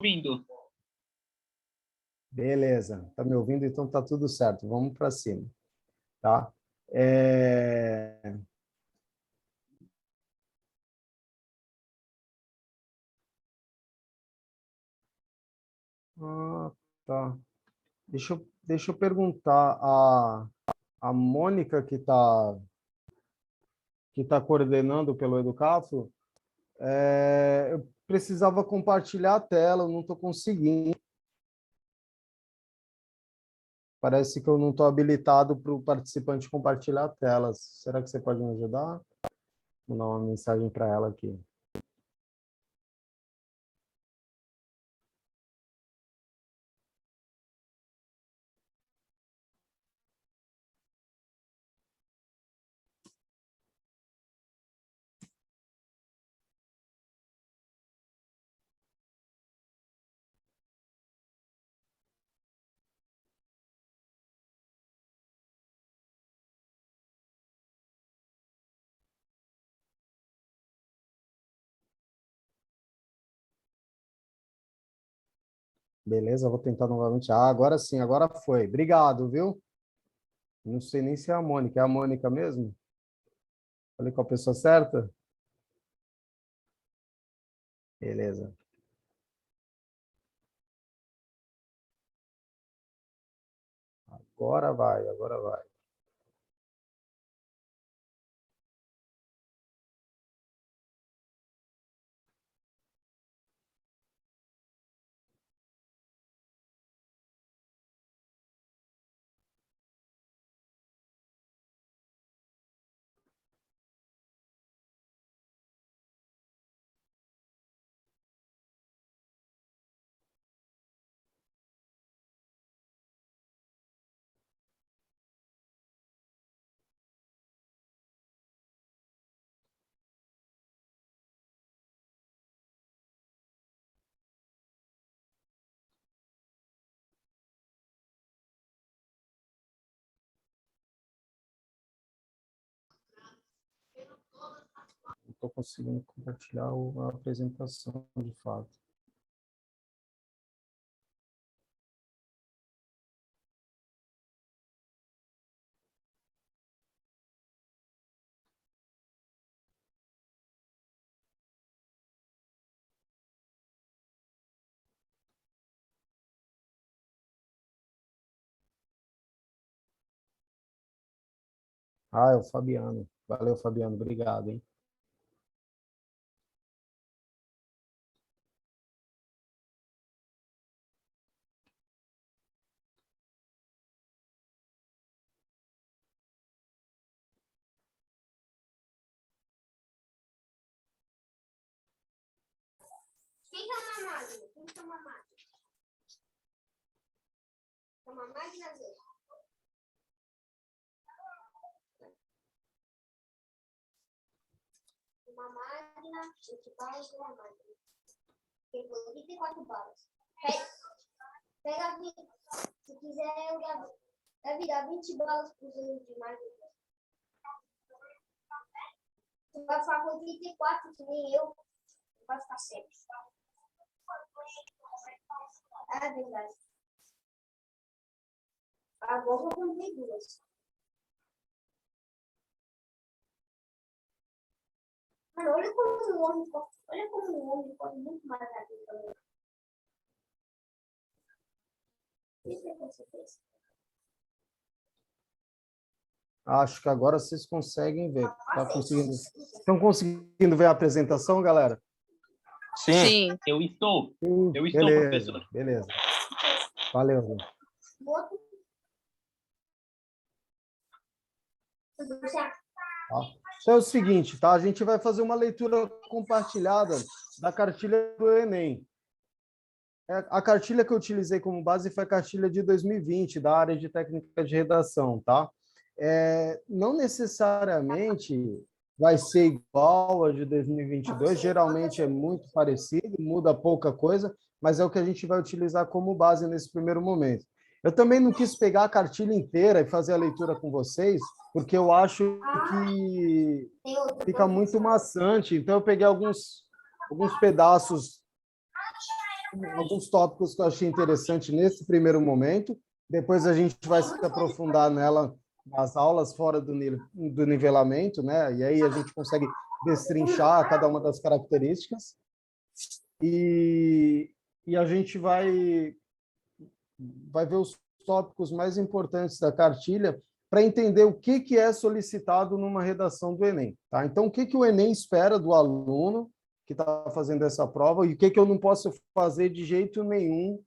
ouvindo. Beleza, tá me ouvindo? Então tá tudo certo. Vamos para cima, tá? Ah, tá. Deixa eu perguntar a Mônica que tá coordenando pelo Educafro. Eu precisava compartilhar a tela, eu não estou conseguindo. Parece que eu não estou habilitado para o participante compartilhar a tela. Será que você pode me ajudar? Vou mandar uma mensagem para ela aqui. Beleza, vou tentar novamente. Ah, agora sim, agora foi. Obrigado, viu? Não sei nem se é a Mônica. É a Mônica mesmo? Falei com a pessoa certa? Beleza. Agora vai, agora vai. Não estou conseguindo compartilhar a apresentação de fato. Ah, é o Fabiano. Valeu, Fabiano. Obrigado, hein? Quem que é uma máquina? Quem que é uma máquina? É uma máquina dele. Uma máquina, 20 balas de uma máquina. Tem 24 balas. Pega 20. Se quiser, eu dá 20 balas para os alunos de máquina. Tu vai ficar com 34, que nem eu. Vai ficar sempre. É verdade. Agora eu comprei duas. Mano, olha como o homem corre muito mais rápido também. Isso é com certeza. Acho que agora vocês conseguem ver. Estão conseguindo ver a apresentação, galera? Sim. Eu estou, beleza, professor. Beleza. Valeu. Então é o seguinte, tá? A gente vai fazer uma leitura compartilhada da cartilha do Enem. A cartilha que eu utilizei como base foi a cartilha de 2020, da área de técnica de redação, tá? Não necessariamente vai ser igual a de 2022, geralmente é muito parecido, muda pouca coisa, mas é o que a gente vai utilizar como base nesse primeiro momento. Eu também não quis pegar a cartilha inteira e fazer a leitura com vocês, porque eu acho que fica muito maçante, então eu peguei alguns pedaços alguns tópicos que eu achei interessante nesse primeiro momento. Depois a gente vai se aprofundar nela nas aulas fora do nivelamento, né? E aí a gente consegue destrinchar cada uma das características. E a gente vai ver os tópicos mais importantes da cartilha para entender o que é solicitado numa redação do Enem. Tá? Então, o que o Enem espera do aluno que está fazendo essa prova e o que eu não posso fazer de jeito nenhum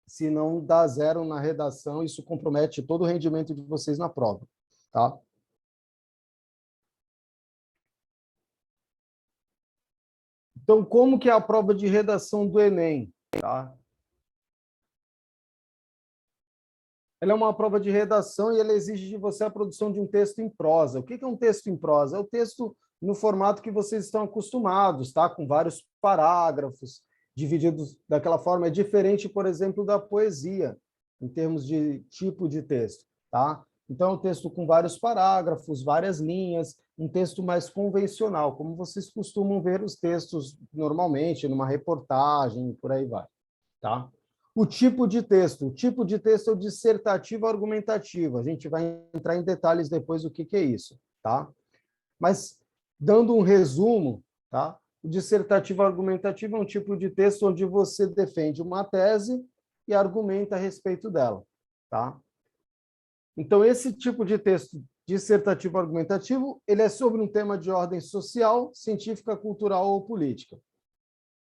se não dá zero na redação, isso compromete todo o rendimento de vocês na prova. Tá? Então, como que é a prova de redação do Enem? Tá? Ela é uma prova de redação e ela exige de você a produção de um texto em prosa. O que é um texto em prosa? É o texto no formato que vocês estão acostumados, tá? Com vários parágrafos, divididos daquela forma. É diferente, por exemplo, da poesia, em termos de tipo de texto. Tá? Então, é um texto com vários parágrafos, várias linhas, um texto mais convencional, como vocês costumam ver os textos normalmente, numa reportagem, por aí vai. Tá? O tipo de texto. O tipo de texto é o dissertativo argumentativo. A gente vai entrar em detalhes depois do que é isso. Tá? Mas, dando um resumo, tá? O dissertativo argumentativo é um tipo de texto onde você defende uma tese e argumenta a respeito dela. Tá? Então, esse tipo de texto dissertativo argumentativo, ele é sobre um tema de ordem social, científica, cultural ou política.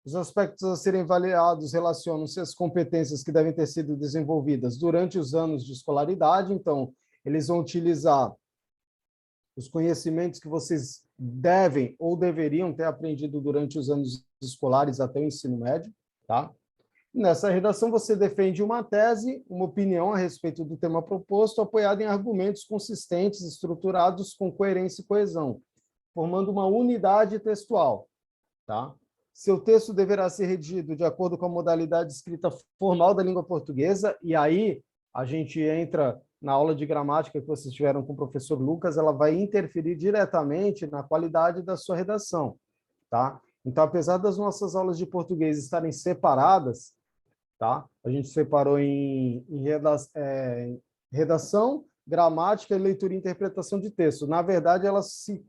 Os aspectos a serem avaliados relacionam-se às competências que devem ter sido desenvolvidas durante os anos de escolaridade. Então, eles vão utilizar os conhecimentos que vocês devem ou deveriam ter aprendido durante os anos escolares até o ensino médio. Tá? Nessa redação, você defende uma tese, uma opinião a respeito do tema proposto, apoiada em argumentos consistentes, estruturados com coerência e coesão, formando uma unidade textual. Tá? Seu texto deverá ser redigido de acordo com a modalidade escrita formal da língua portuguesa, e aí a gente entra na aula de gramática que vocês tiveram com o professor Lucas, ela vai interferir diretamente na qualidade da sua redação. Tá? Então, apesar das nossas aulas de português estarem separadas, tá? A gente separou em redação, gramática, leitura e interpretação de texto. Na verdade, elas se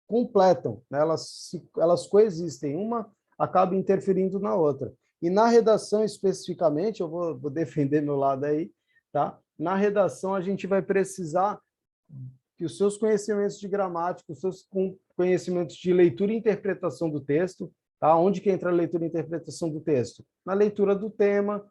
completam, né? Elas coexistem, uma acaba interferindo na outra. E na redação, especificamente, eu vou defender meu lado aí, tá? Na redação, a gente vai precisar que os seus conhecimentos de gramática, os seus conhecimentos de leitura e interpretação do texto, tá? Onde que entra a leitura e interpretação do texto? Na leitura do tema,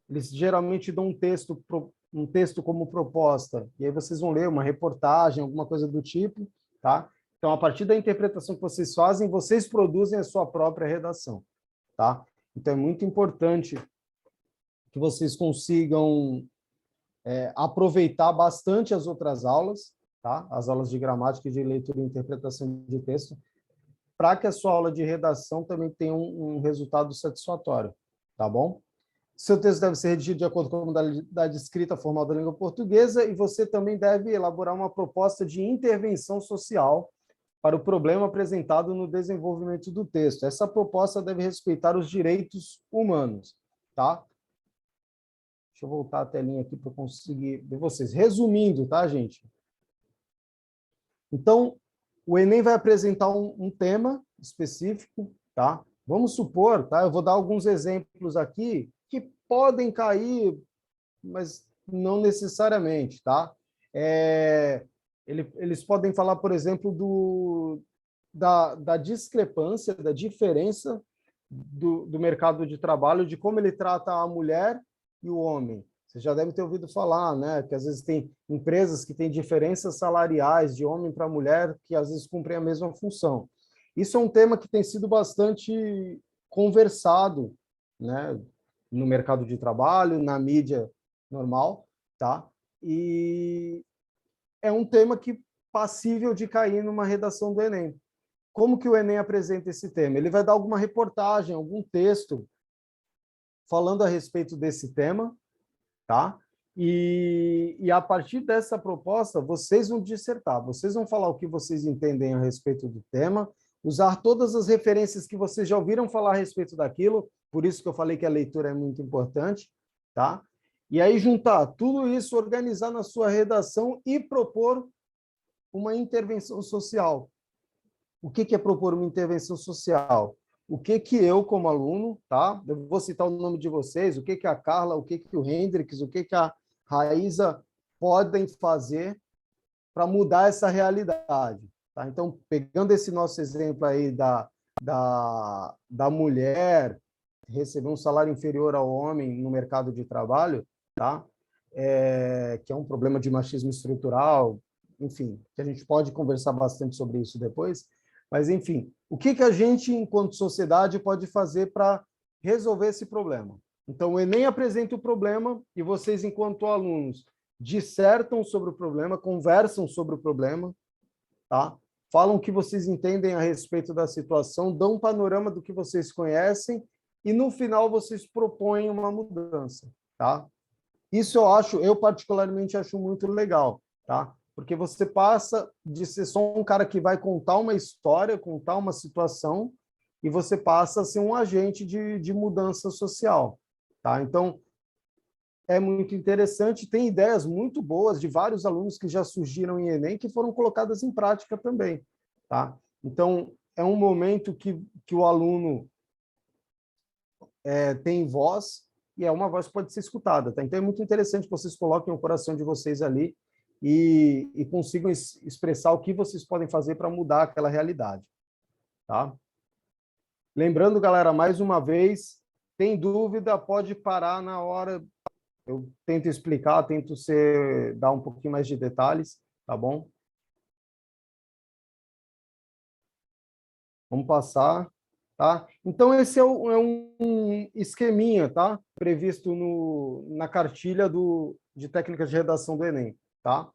eles geralmente dão um texto como proposta, e aí vocês vão ler uma reportagem, alguma coisa do tipo, tá? Então, a partir da interpretação que vocês fazem, vocês produzem a sua própria redação, tá? Então, é muito importante que vocês consigam aproveitar bastante as outras aulas, tá? As aulas de gramática, de leitura e interpretação de texto, para que a sua aula de redação também tenha um resultado satisfatório, tá bom? Seu texto deve ser redigido de acordo com a modalidade escrita formal da língua portuguesa e você também deve elaborar uma proposta de intervenção social para o problema apresentado no desenvolvimento do texto. Essa proposta deve respeitar os direitos humanos, tá? Deixa eu voltar a telinha aqui para conseguir ver vocês. Resumindo, tá, gente? Então, o Enem vai apresentar um tema específico, tá? Vamos supor, tá? Eu vou dar alguns exemplos aqui que podem cair, mas não necessariamente, tá? Eles podem falar, por exemplo, da discrepância, da diferença do mercado de trabalho, de como ele trata a mulher e o homem. Você já deve ter ouvido falar, né? Que às vezes tem empresas que têm diferenças salariais de homem para mulher que às vezes cumprem a mesma função. Isso é um tema que tem sido bastante conversado, né? No mercado de trabalho, na mídia normal, tá? E é um tema que passível de cair numa redação do Enem. Como que o Enem apresenta esse tema? Ele vai dar alguma reportagem, algum texto falando a respeito desse tema, tá? E a partir dessa proposta, vocês vão dissertar, vocês vão falar o que vocês entendem a respeito do tema, usar todas as referências que vocês já ouviram falar a respeito daquilo, por isso que eu falei que a leitura é muito importante, tá? E aí juntar tudo isso, organizar na sua redação e propor uma intervenção social. O que é propor uma intervenção social? O que eu, como aluno, tá? Eu vou citar o nome de vocês, o que a Carla, o que o Hendrix, o que a Raíza podem fazer para mudar essa realidade. Tá? Então, pegando esse nosso exemplo aí da mulher receber um salário inferior ao homem no mercado de trabalho, tá? Que é um problema de machismo estrutural, enfim, que a gente pode conversar bastante sobre isso depois, mas, enfim, o que a gente, enquanto sociedade, pode fazer para resolver esse problema? Então, o Enem apresenta o problema e vocês, enquanto alunos, dissertam sobre o problema, conversam sobre o problema, tá? Falam o que vocês entendem a respeito da situação, dão um panorama do que vocês conhecem e, no final, vocês propõem uma mudança, tá? Isso eu particularmente acho muito legal, tá? Porque você passa de ser só um cara que vai contar uma história, contar uma situação, e você passa a ser um agente de mudança social, tá? Então, é muito interessante, tem ideias muito boas de vários alunos que já surgiram em Enem que foram colocadas em prática também, tá? Então, é um momento que o aluno tem voz, e é uma voz que pode ser escutada, tá? Então, é muito interessante que vocês coloquem o coração de vocês ali e consigam expressar o que vocês podem fazer para mudar aquela realidade, tá? Lembrando, galera, mais uma vez, tem dúvida, pode parar na hora. Eu tento explicar, dar um pouquinho mais de detalhes, tá bom? Vamos passar, tá? Então, esse é um esqueminha, tá? Previsto na cartilha de técnicas de redação do Enem, tá?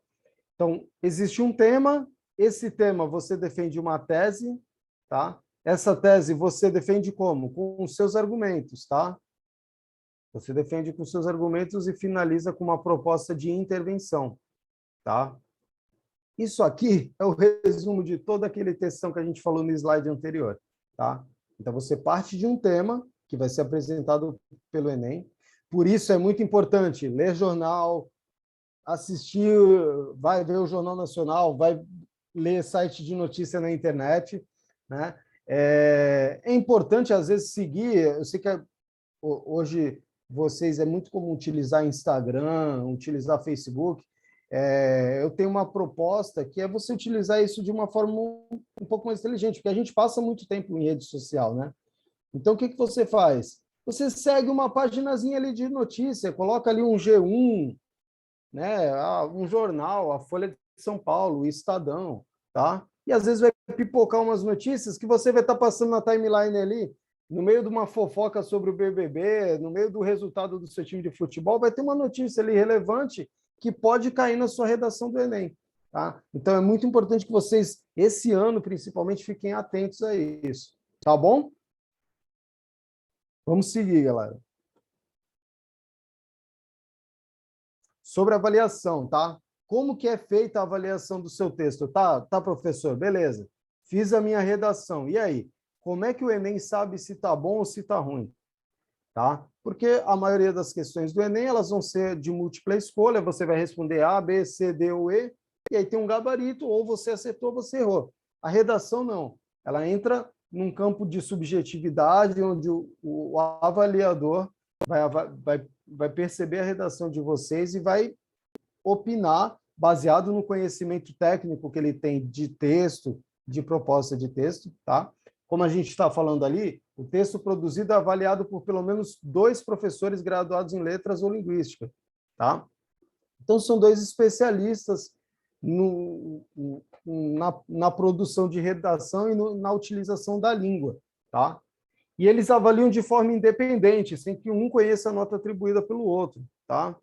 Então, existe um tema, esse tema você defende uma tese, tá? Essa tese você defende como? Com os seus argumentos, tá? Você defende com seus argumentos e finaliza com uma proposta de intervenção, tá? Isso aqui é o resumo de todo aquele textão que a gente falou no slide anterior, tá? Então, você parte de um tema que vai ser apresentado pelo Enem. Por isso, é muito importante ler jornal, assistir, vai ver o Jornal Nacional, vai ler site de notícia na internet, né? É importante, às vezes, seguir... Eu sei que hoje vocês é muito comum utilizar Instagram, utilizar Facebook. Eu tenho uma proposta que é você utilizar isso de uma forma um pouco mais inteligente, porque a gente passa muito tempo em rede social, né? Então, o que você faz? Você segue uma paginazinha ali de notícia, coloca ali um G1, né? Um jornal, a Folha de São Paulo, o Estadão, tá? E às vezes vai pipocar umas notícias que você vai estar passando na timeline ali, no meio de uma fofoca sobre o BBB, no meio do resultado do seu time de futebol, vai ter uma notícia ali relevante que pode cair na sua redação do Enem, tá? Então é muito importante que vocês, esse ano principalmente, fiquem atentos a isso, tá bom? Vamos seguir, galera. Sobre a avaliação, tá? Como que é feita a avaliação do seu texto? Tá, professor? Beleza. Fiz a minha redação. E aí? Como é que o Enem sabe se está bom ou se está ruim? Tá? Porque a maioria das questões do Enem elas vão ser de múltipla escolha, você vai responder A, B, C, D ou E, e aí tem um gabarito, ou você acertou ou você errou. A redação não. Ela entra num campo de subjetividade, onde o avaliador vai perceber a redação de vocês e vai opinar baseado no conhecimento técnico que ele tem de texto, de proposta de texto, tá? Como a gente está falando ali, o texto produzido é avaliado por pelo menos 2 professores graduados em letras ou linguística, tá? Então, são 2 especialistas na produção de redação e na utilização da língua, tá? E eles avaliam de forma independente, sem que um conheça a nota atribuída pelo outro, tá?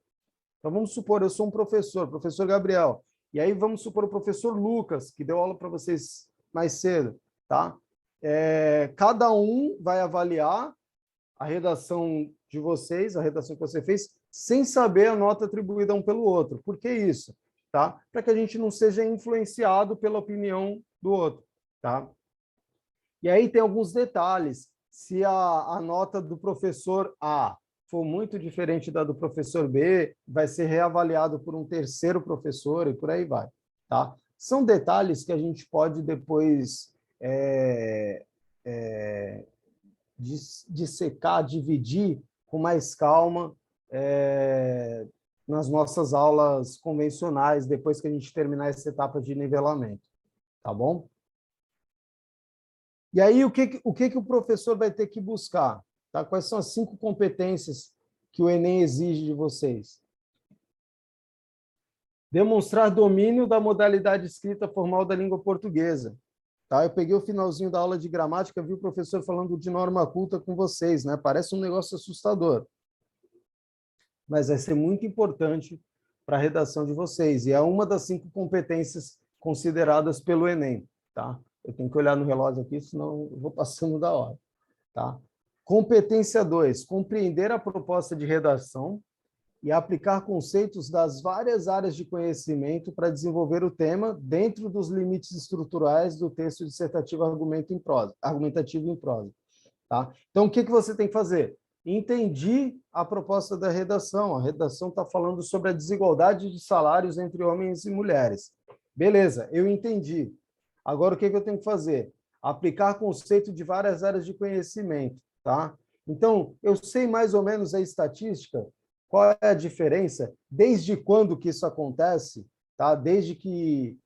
Então, vamos supor, eu sou um professor Gabriel, e aí vamos supor o professor Lucas, que deu aula para vocês mais cedo, tá? Cada um vai avaliar a redação de vocês, a redação que você fez, sem saber a nota atribuída um pelo outro. Por que isso? Tá? Para que a gente não seja influenciado pela opinião do outro. Tá? E aí tem alguns detalhes. Se a nota do professor A for muito diferente da do professor B, vai ser reavaliado por um terceiro professor e por aí vai. Tá? São detalhes que a gente pode depois dissecar, dividir com mais calma nas nossas aulas convencionais, depois que a gente terminar essa etapa de nivelamento. Tá bom? E aí, o que o professor vai ter que buscar? Tá? Quais são as 5 competências que o Enem exige de vocês? Demonstrar domínio da modalidade escrita formal da língua portuguesa. Tá? Eu peguei o finalzinho da aula de gramática, vi o professor falando de norma culta com vocês, né? Parece um negócio assustador. Mas vai ser muito importante para a redação de vocês. E é uma das 5 competências consideradas pelo Enem. Tá? Eu tenho que olhar no relógio aqui, senão eu vou passando da hora. Tá? Competência 2, compreender a proposta de redação e aplicar conceitos das várias áreas de conhecimento para desenvolver o tema dentro dos limites estruturais do texto dissertativo argumentativo em prosa. Tá? Então, o que você tem que fazer? Entendi a proposta da redação. A redação está falando sobre a desigualdade de salários entre homens e mulheres. Beleza, eu entendi. Agora, o que eu tenho que fazer? Aplicar conceito de várias áreas de conhecimento. Tá? Então, eu sei mais ou menos a estatística. Qual é a diferença? Desde quando que isso acontece? Tá? Desde que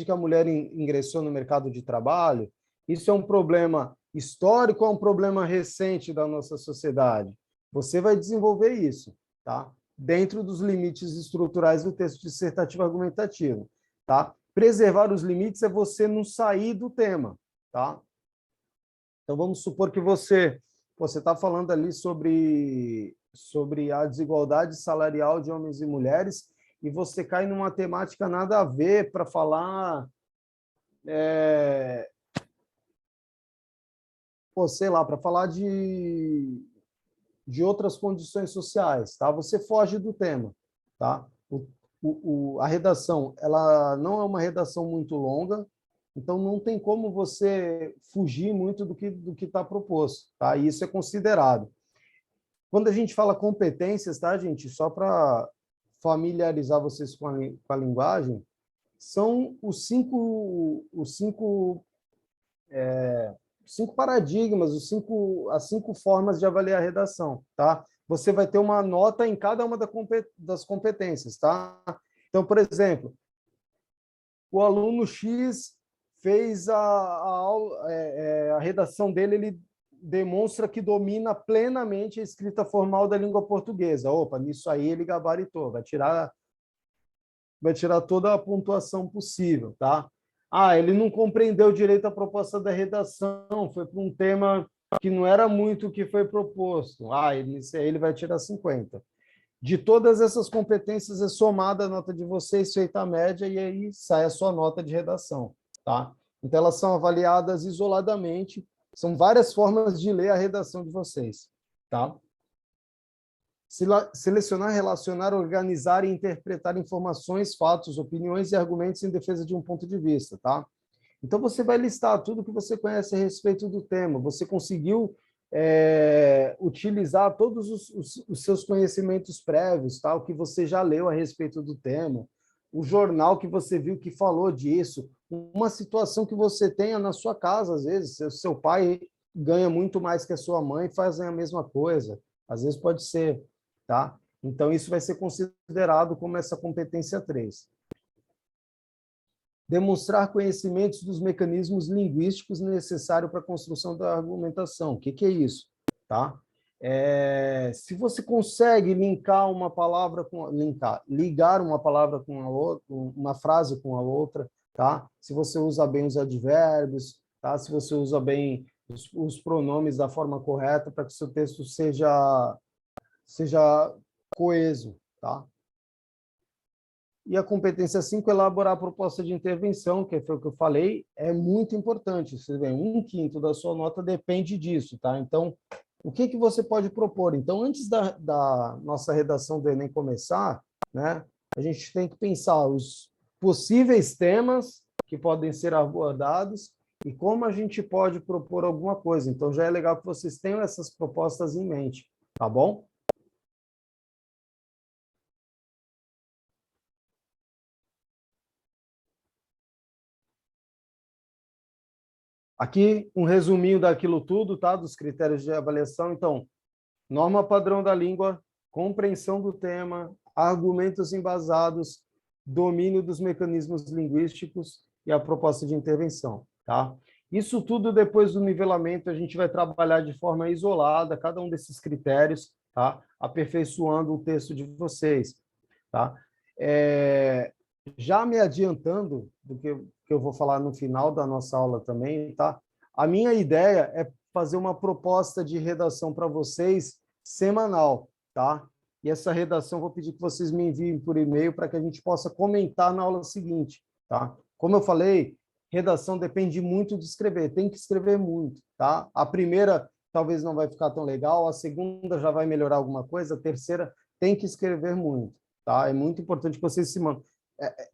a mulher ingressou no mercado de trabalho? Isso é um problema histórico ou é um problema recente da nossa sociedade? Você vai desenvolver isso, tá? Dentro dos limites estruturais do texto dissertativo argumentativo. Tá? Preservar os limites é você não sair do tema. Tá? Então, vamos supor que você está falando ali sobre a desigualdade salarial de homens e mulheres e você cai numa temática nada a ver para falar, sei lá, para falar de outras condições sociais, tá? Você foge do tema, tá? A redação, ela não é uma redação muito longa, então não tem como você fugir muito do que está proposto, tá? E isso é considerado. Quando a gente fala competências, tá, gente? Só para familiarizar vocês com a linguagem, são os cinco paradigmas, as 5 formas de avaliar a redação, tá? Você vai ter uma nota em cada uma das competências, tá? Então, por exemplo, o aluno X fez a redação dele, ele demonstra que domina plenamente a escrita formal da língua portuguesa. Opa, nisso aí ele gabaritou, vai tirar toda a pontuação possível, tá? Ele não compreendeu direito a proposta da redação, foi para um tema que não era muito o que foi proposto. Ele vai tirar 50. De todas essas competências é somada a nota de vocês, feita a média, e aí sai a sua nota de redação, tá? Então, elas são avaliadas isoladamente. São várias formas de ler a redação de vocês, tá? Selecionar, relacionar, organizar e interpretar informações, fatos, opiniões e argumentos em defesa de um ponto de vista, tá? Então, você vai listar tudo que você conhece a respeito do tema. Você conseguiu utilizar todos os seus conhecimentos prévios, tá? O que você já leu a respeito do tema, o jornal que você viu que falou disso, uma situação que você tenha na sua casa, às vezes, seu pai ganha muito mais que a sua mãe, fazem a mesma coisa. Às vezes pode ser, tá? Então, isso vai ser considerado como essa competência 3. Demonstrar conhecimentos dos mecanismos linguísticos necessários para a construção da argumentação. O que é isso? Tá? Se você consegue ligar uma palavra com a outra, uma frase com a outra, tá? Se você usa bem os advérbios, tá? Se você usa bem os pronomes da forma correta para que o seu texto seja coeso, tá? E a competência 5, elaborar a proposta de intervenção, que foi o que eu falei, é muito importante. Você vê, 1/5 da sua nota depende disso, tá? Então, o que você pode propor? Então, antes da nossa redação do Enem começar, né, a gente tem que pensar os possíveis temas que podem ser abordados e como a gente pode propor alguma coisa. Então, já é legal que vocês tenham essas propostas em mente, tá bom? Aqui, um resuminho daquilo tudo, tá? Dos critérios de avaliação. Então, norma padrão da língua, compreensão do tema, argumentos embasados, domínio dos mecanismos linguísticos e a proposta de intervenção, tá? Isso tudo, depois do nivelamento, a gente vai trabalhar de forma isolada, cada um desses critérios, tá? Aperfeiçoando o texto de vocês, tá? Já me adiantando do que eu vou falar no final da nossa aula também, tá? A minha ideia é fazer uma proposta de redação para vocês semanal, tá? E essa redação eu vou pedir que vocês me enviem por e-mail para que a gente possa comentar na aula seguinte, tá? Como eu falei, redação depende muito de escrever, tem que escrever muito, tá? A primeira talvez não vai ficar tão legal, a segunda já vai melhorar alguma coisa, a terceira tem que escrever muito, tá? É muito importante que vocês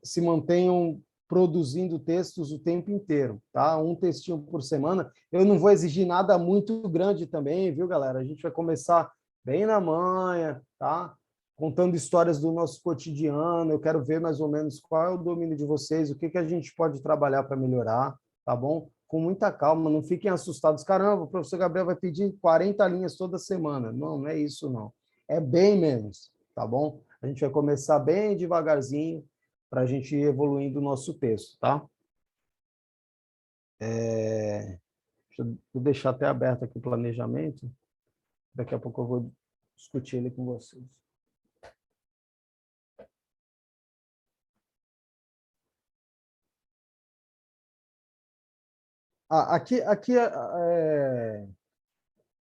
se mantenham produzindo textos o tempo inteiro, tá? Um textinho por semana. Eu não vou exigir nada muito grande também, viu, galera? A gente vai começar bem na manha, tá? Contando histórias do nosso cotidiano. Eu quero ver mais ou menos qual é o domínio de vocês, o que a gente pode trabalhar para melhorar, tá bom? Com muita calma, não fiquem assustados. Caramba, o professor Gabriel vai pedir 40 linhas toda semana. Não, não é isso, não. É bem menos, tá bom? A gente vai começar bem devagarzinho, para a gente ir evoluindo o nosso texto, tá? Vou deixar até aberto aqui o planejamento. Daqui a pouco eu vou discutir ele com vocês. Aqui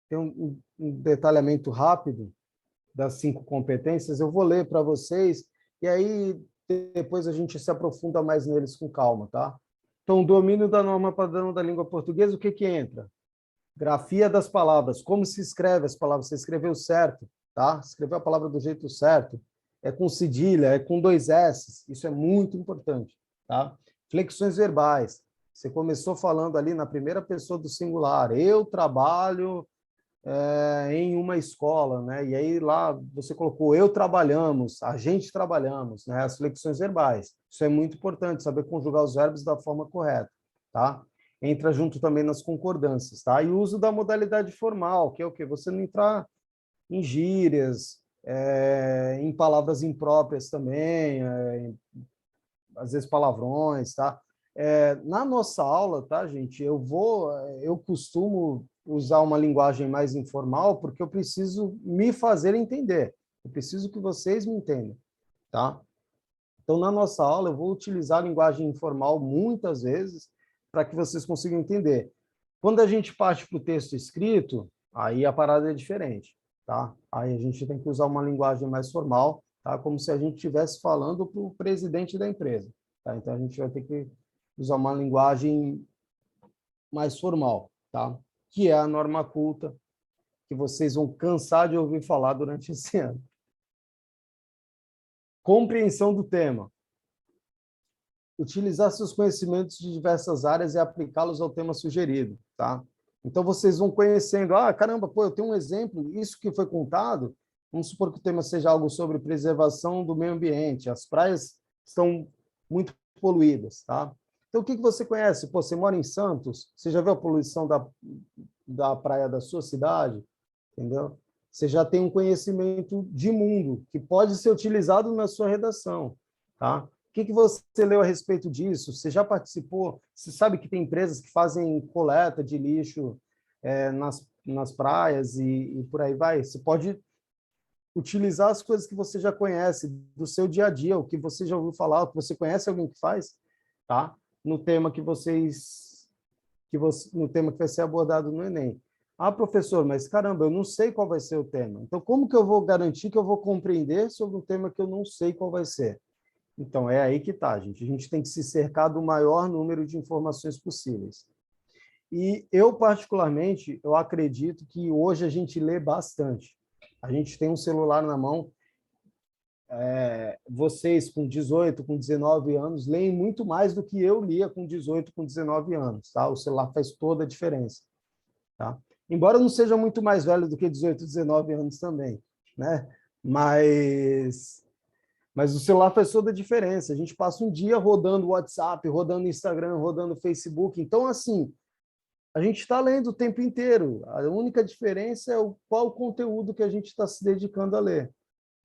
tem um detalhamento rápido das 5 competências. Eu vou ler para vocês e aí depois a gente se aprofunda mais neles com calma, tá? Então, domínio da norma padrão da língua portuguesa, o que entra? Grafia das palavras, como se escreve as palavras, você escreveu certo, tá? Escreveu a palavra do jeito certo, é com cedilha, é com 2 S, isso é muito importante, tá? Flexões verbais, você começou falando ali na primeira pessoa do singular, eu trabalho em uma escola, né? E aí lá você colocou eu trabalhamos, a gente trabalhamos, né? As flexões verbais. Isso é muito importante, saber conjugar os verbos da forma correta, tá? Entra junto também nas concordâncias, tá? E o uso da modalidade formal, que é o quê? Você não entrar em gírias, em palavras impróprias também, às vezes palavrões, tá? Na nossa aula, tá, gente, eu costumo usar uma linguagem mais informal porque eu preciso me fazer entender. Eu preciso que vocês me entendam, tá? Então, na nossa aula, eu vou utilizar a linguagem informal muitas vezes para que vocês consigam entender. Quando a gente parte para o texto escrito, aí a parada é diferente, tá? Aí a gente tem que usar uma linguagem mais formal, tá? Como se a gente estivesse falando para o presidente da empresa, tá? Então, a gente vai ter que usar uma linguagem mais formal, tá? Que é a norma culta, que vocês vão cansar de ouvir falar durante esse ano. Compreensão do tema. Utilizar seus conhecimentos de diversas áreas e aplicá-los ao tema sugerido, tá? Então, vocês vão conhecendo, caramba, pô, eu tenho um exemplo, isso que foi contado, vamos supor que o tema seja algo sobre preservação do meio ambiente, as praias estão muito poluídas, tá? Então, o que você conhece? Pô, você mora em Santos, você já viu a poluição da praia da sua cidade? Entendeu? Você já tem um conhecimento de mundo que pode ser utilizado na sua redação, tá? O que você leu a respeito disso? Você já participou? Você sabe que tem empresas que fazem coleta de lixo nas praias e por aí vai? Você pode utilizar as coisas que você já conhece do seu dia a dia, o que você já ouviu falar, o que você conhece alguém que faz, tá? No tema no tema que vai ser abordado no Enem. Professor, mas caramba, eu não sei qual vai ser o tema. Então, como que eu vou garantir que eu vou compreender sobre um tema que eu não sei qual vai ser? Então, é aí que está, gente. A gente tem que se cercar do maior número de informações possíveis. E eu, particularmente, eu acredito que hoje a gente lê bastante. A gente tem um celular na mão. vocês com 18, com 19 anos, leem muito mais do que eu lia com 18, com 19 anos. Tá? O celular faz toda a diferença. Tá? Embora eu não seja muito mais velho do que 18, 19 anos também, né? Mas o celular faz toda a diferença. A gente passa um dia rodando o WhatsApp, rodando o Instagram, rodando o Facebook. Então, assim, a gente está lendo o tempo inteiro. A única diferença é qual conteúdo que a gente está se dedicando a ler.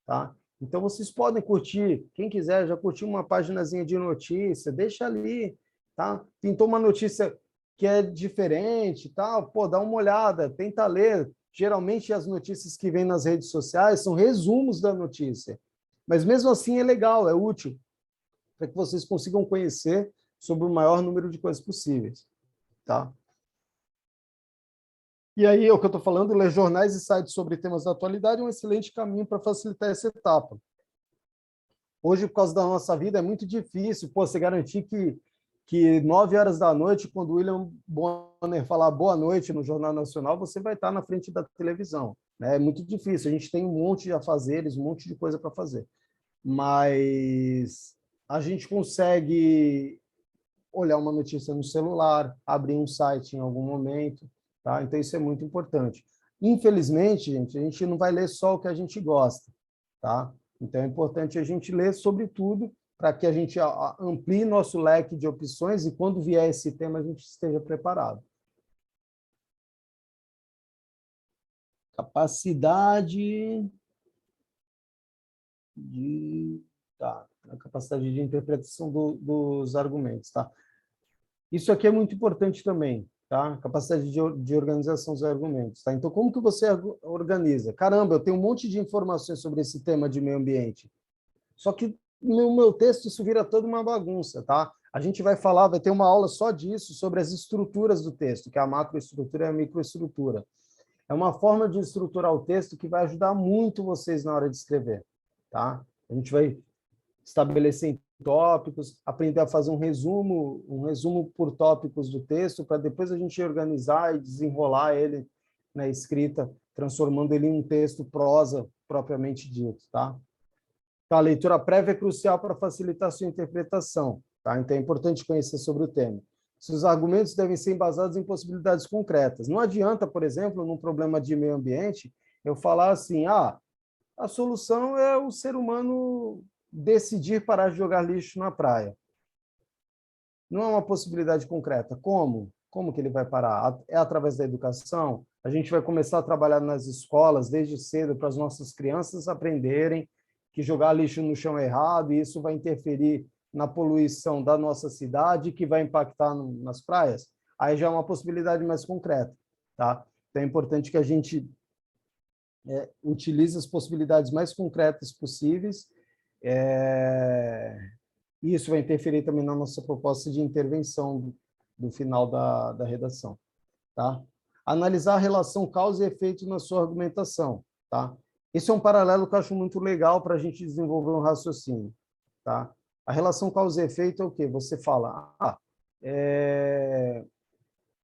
Tá? Então, vocês podem curtir. Quem quiser, já curtiu uma paginazinha de notícia, deixa ali. Tá? Pintou uma notícia que é diferente, tá? Pô, dá uma olhada, tenta ler. Geralmente, as notícias que vêm nas redes sociais são resumos da notícia. Mas, mesmo assim, é legal, é útil, para que vocês consigam conhecer sobre o maior número de coisas possíveis. Tá? E aí, é o que eu estou falando, ler jornais e sites sobre temas da atualidade é um excelente caminho para facilitar essa etapa. Hoje, por causa da nossa vida, é muito difícil você garantir que 9 horas da noite, quando o William Bonner falar boa noite no Jornal Nacional, você vai estar na frente da televisão. Né? É muito difícil, a gente tem um monte de afazeres, um monte de coisa para fazer. Mas a gente consegue olhar uma notícia no celular, abrir um site em algum momento, tá? Então, isso é muito importante. Infelizmente, gente, a gente não vai ler só o que a gente gosta, tá? Então, é importante a gente ler sobre tudo para que a gente amplie nosso leque de opções e, quando vier esse tema, a gente esteja preparado. Capacidade a capacidade de interpretação dos argumentos, tá? Isso aqui é muito importante também, tá? Capacidade de organização dos argumentos, tá? Então, como que você organiza? Caramba, eu tenho um monte de informações sobre esse tema de meio ambiente. Só que no meu texto isso vira toda uma bagunça, tá? A gente vai ter uma aula só disso, sobre as estruturas do texto, que é a macroestrutura e a microestrutura. É uma forma de estruturar o texto que vai ajudar muito vocês na hora de escrever, tá? A gente vai estabelecer tópicos, aprender a fazer um resumo por tópicos do texto, para depois a gente organizar e desenrolar ele na escrita, transformando ele em um texto prosa propriamente dito, tá? Então, a leitura prévia é crucial para facilitar a sua interpretação, tá? Então, é importante conhecer sobre o tema. Seus argumentos devem ser embasados em possibilidades concretas. Não adianta, por exemplo, num problema de meio ambiente, eu falar assim, a solução é o ser humano decidir parar de jogar lixo na praia. Não é uma possibilidade concreta. Como? Como que ele vai parar? É através da educação? A gente vai começar a trabalhar nas escolas desde cedo para as nossas crianças aprenderem que jogar lixo no chão é errado, e isso vai interferir na poluição da nossa cidade, que vai impactar nas praias. Aí já é uma possibilidade mais concreta, tá? Então é importante que a gente utilize as possibilidades mais concretas possíveis. E isso vai interferir também na nossa proposta de intervenção do final da redação. Tá? Analisar a relação causa e efeito na sua argumentação. Tá? Esse é um paralelo que eu acho muito legal para a gente desenvolver um raciocínio. Tá? A relação causa e efeito é o quê? Você fala,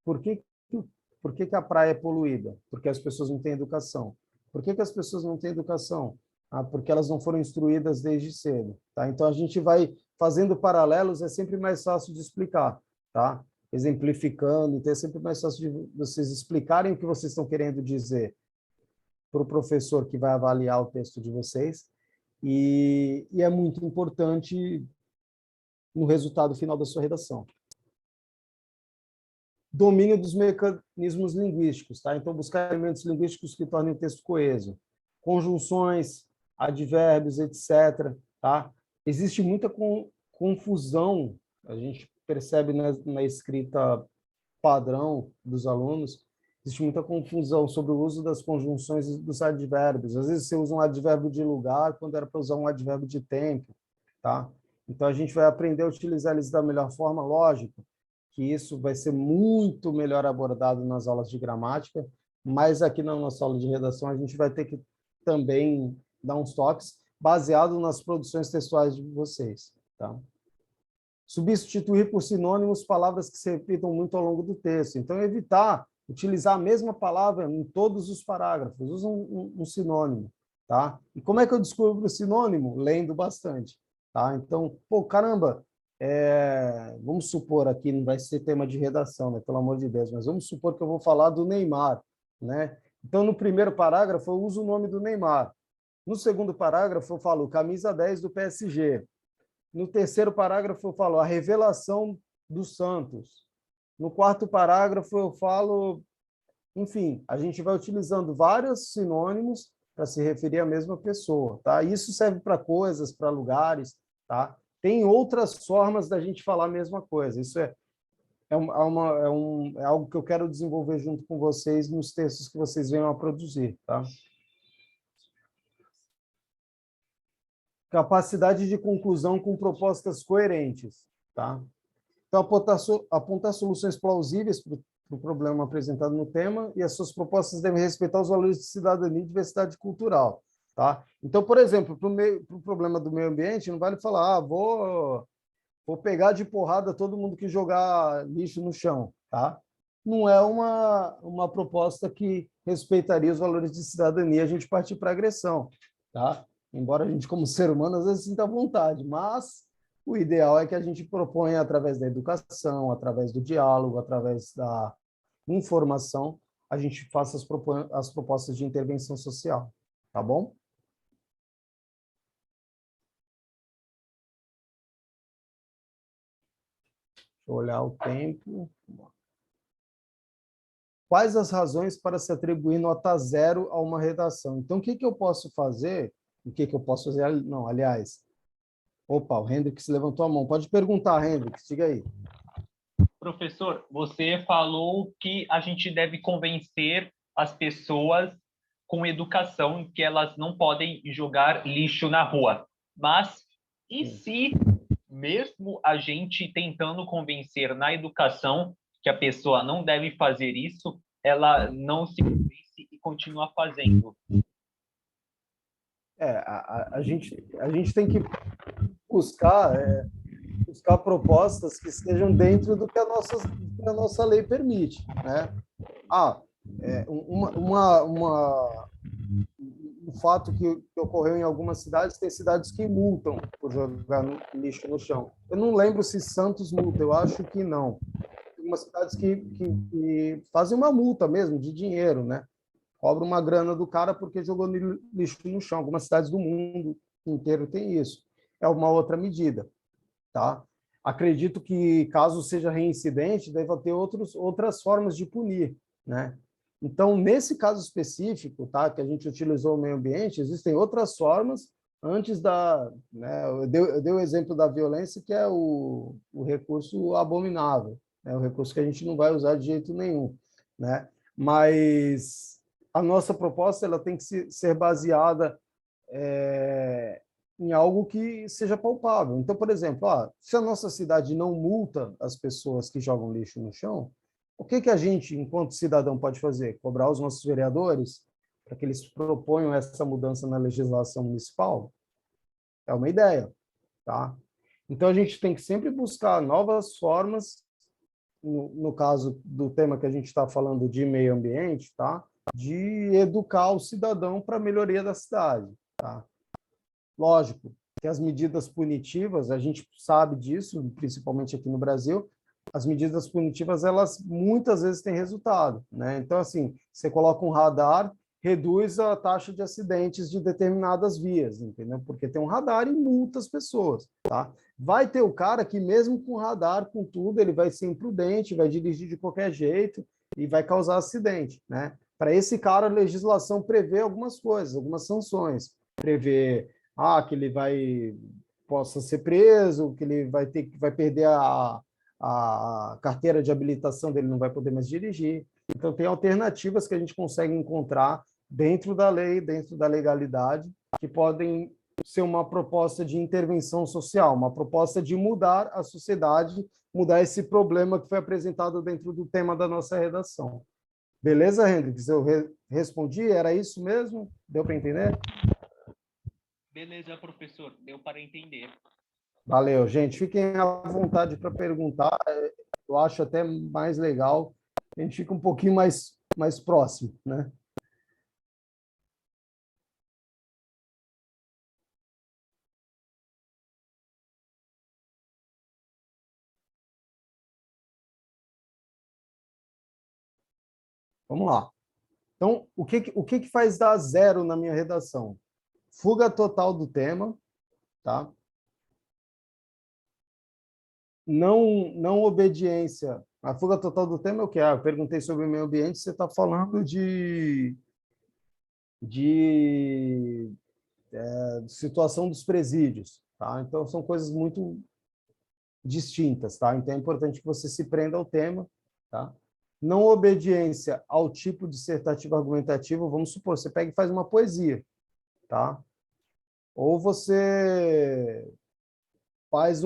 por que a praia é poluída? Porque as pessoas não têm educação. Por que as pessoas não têm educação? Porque elas não foram instruídas desde cedo. Tá? Então, a gente vai fazendo paralelos, é sempre mais fácil de explicar. Tá? Exemplificando, então é sempre mais fácil de vocês explicarem o que vocês estão querendo dizer para o professor que vai avaliar o texto de vocês. E é muito importante no resultado final da sua redação. Domínio dos mecanismos linguísticos, tá? Então, buscar elementos linguísticos que tornem o texto coeso. Conjunções, advérbios, etc. Tá? Existe muita confusão, a gente percebe na escrita padrão dos alunos, existe muita confusão sobre o uso das conjunções e dos advérbios. Às vezes você usa um advérbio de lugar quando era para usar um advérbio de tempo. Tá? Então, a gente vai aprender a utilizar eles da melhor forma, lógico, que isso vai ser muito melhor abordado nas aulas de gramática, mas aqui na nossa aula de redação a gente vai ter que também dar uns toques baseado nas produções textuais de vocês. Tá? Substituir por sinônimos palavras que se repitam muito ao longo do texto. Então, evitar utilizar a mesma palavra em todos os parágrafos. Usa um sinônimo. tá? E como é que eu descubro o sinônimo? Lendo bastante, tá? Então, pô, caramba, vamos supor aqui, não vai ser tema de redação, né? Pelo amor de Deus, mas vamos supor que eu vou falar do Neymar, né? Então, no primeiro parágrafo, eu uso o nome do Neymar. No segundo parágrafo, eu falo camisa 10 do PSG. No terceiro parágrafo, eu falo a revelação do Santos. No quarto parágrafo, eu falo... Enfim, a gente vai utilizando vários sinônimos para se referir à mesma pessoa, tá? Isso serve para coisas, para lugares, tá? Tem outras formas da gente falar a mesma coisa. Isso é algo que eu quero desenvolver junto com vocês nos textos que vocês venham a produzir, tá? Capacidade de conclusão com propostas coerentes, tá? Então, apontar soluções plausíveis para o problema apresentado no tema e as suas propostas devem respeitar os valores de cidadania e diversidade cultural, tá? Então, por exemplo, para o problema do meio ambiente, não vale falar, vou pegar de porrada todo mundo que jogar lixo no chão, tá? Não é uma proposta que respeitaria os valores de cidadania, a gente partir para agressão, tá? Embora a gente, como ser humano, às vezes sinta vontade, mas o ideal é que a gente proponha, através da educação, através do diálogo, através da informação, a gente faça as propostas de intervenção social, tá bom? Deixa eu olhar o tempo. Quais as razões para se atribuir nota 0 a uma redação? Então, o que eu posso fazer? O que eu posso fazer? Não, aliás... Opa, o Hendrix levantou a mão. Pode perguntar, Hendrix, diga aí. Professor, você falou que a gente deve convencer as pessoas com educação que elas não podem jogar lixo na rua. Mas e se, mesmo a gente tentando convencer na educação que a pessoa não deve fazer isso, ela não se convence e continua fazendo? A gente tem que buscar propostas que estejam dentro do que a nossa lei permite, né? Um fato que ocorreu em algumas cidades, tem cidades que multam por jogar lixo no chão. Eu não lembro se Santos multa, eu acho que não. Tem umas cidades que fazem uma multa mesmo, de dinheiro, né? Cobra uma grana do cara porque jogou lixo no chão. Algumas cidades do mundo inteiro tem isso. É uma outra medida, tá? Acredito que, caso seja reincidente, deve ter outras formas de punir, né? Então, nesse caso específico, tá, que a gente utilizou o meio ambiente, existem outras formas antes da... Né, eu dei o exemplo da violência, que é o recurso abominável, né, o recurso que a gente não vai usar de jeito nenhum, né? Mas a nossa proposta ela tem que ser baseada em algo que seja palpável. Então, por exemplo, se a nossa cidade não multa as pessoas que jogam lixo no chão, o que a gente, enquanto cidadão, pode fazer? Cobrar os nossos vereadores para que eles proponham essa mudança na legislação municipal? É uma ideia, tá? Então, a gente tem que sempre buscar novas formas, no caso do tema que a gente está falando de meio ambiente, tá? De educar o cidadão para a melhoria da cidade, tá? Lógico que as medidas punitivas, a gente sabe disso, principalmente aqui no Brasil, as medidas punitivas, elas muitas vezes têm resultado, né? Então, assim, você coloca um radar, reduz a taxa de acidentes de determinadas vias, entendeu? Porque tem um radar e multa as pessoas, tá? Vai ter o cara que, mesmo com radar, com tudo, ele vai ser imprudente, vai dirigir de qualquer jeito e vai causar acidente, né? Para esse cara, a legislação prevê algumas coisas, algumas sanções. Prevê que ele possa ser preso, que ele vai perder a carteira de habilitação dele, não vai poder mais dirigir. Então, tem alternativas que a gente consegue encontrar dentro da lei, dentro da legalidade, que podem ser uma proposta de intervenção social, uma proposta de mudar a sociedade, mudar esse problema que foi apresentado dentro do tema da nossa redação. Beleza, Hendrix? Eu respondi? Era isso mesmo? Deu para entender? Beleza, professor. Deu para entender. Valeu, gente. Fiquem à vontade para perguntar. Eu acho até mais legal. A gente fica um pouquinho mais próximo, né? Vamos lá. Então, o que faz dar zero na minha redação? Fuga total do tema, tá? Não obediência. A fuga total do tema é o quê? Eu perguntei sobre o meio ambiente, você está falando de situação dos presídios, tá? Então, são coisas muito distintas, tá? Então, é importante que você se prenda ao tema, tá? Não obediência ao tipo dissertativo argumentativo, vamos supor, você pega e faz uma poesia, tá? Ou você faz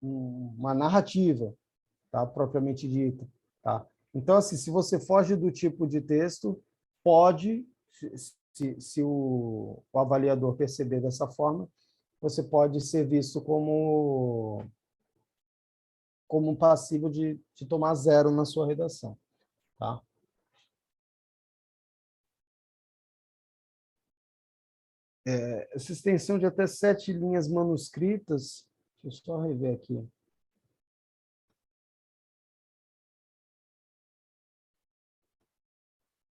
uma narrativa, tá? Propriamente dita, tá? Então, assim, se você foge do tipo de texto, pode, se o avaliador perceber dessa forma, você pode ser visto como um passivo de tomar zero na sua redação, tá? Essa extensão de até 7 linhas manuscritas, deixa eu só rever aqui.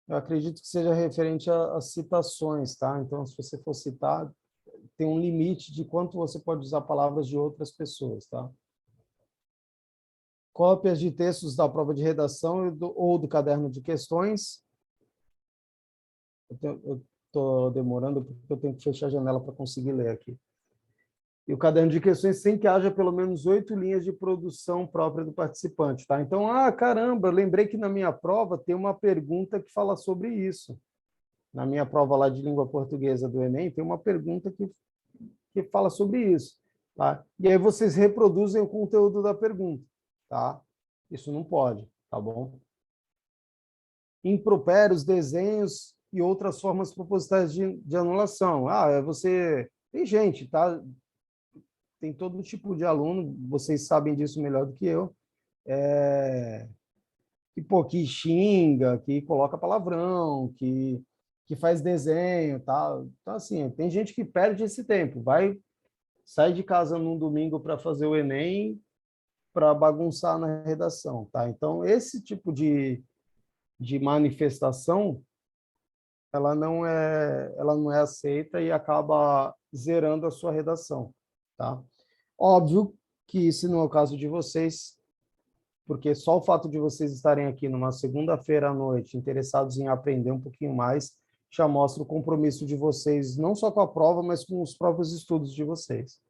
Eu acredito que seja referente às citações, tá? Então, se você for citar, tem um limite de quanto você pode usar palavras de outras pessoas, tá? Cópias de textos da prova de redação ou do caderno de questões. Eu estou demorando porque eu tenho que fechar a janela para conseguir ler aqui. E o caderno de questões sem que haja pelo menos 8 linhas de produção própria do participante, tá? Então, caramba, lembrei que na minha prova tem uma pergunta que fala sobre isso. Na minha prova lá de língua portuguesa do Enem, tem uma pergunta que fala sobre isso, tá? E aí vocês reproduzem o conteúdo da pergunta, tá? Isso não pode, tá bom? Impropérios, desenhos e outras formas propositais de anulação. Você... Tem gente, tá? Tem todo tipo de aluno, vocês sabem disso melhor do que eu, que xinga, que coloca palavrão, que faz desenho, tá? Então, assim, tem gente que perde esse tempo, sai de casa num domingo para fazer o Enem, para bagunçar na redação, tá? Então, esse tipo de manifestação, ela não é aceita e acaba zerando a sua redação, tá? Óbvio que esse não é o caso de vocês, porque só o fato de vocês estarem aqui numa segunda-feira à noite, interessados em aprender um pouquinho mais, já mostra o compromisso de vocês, não só com a prova, mas com os próprios estudos de vocês.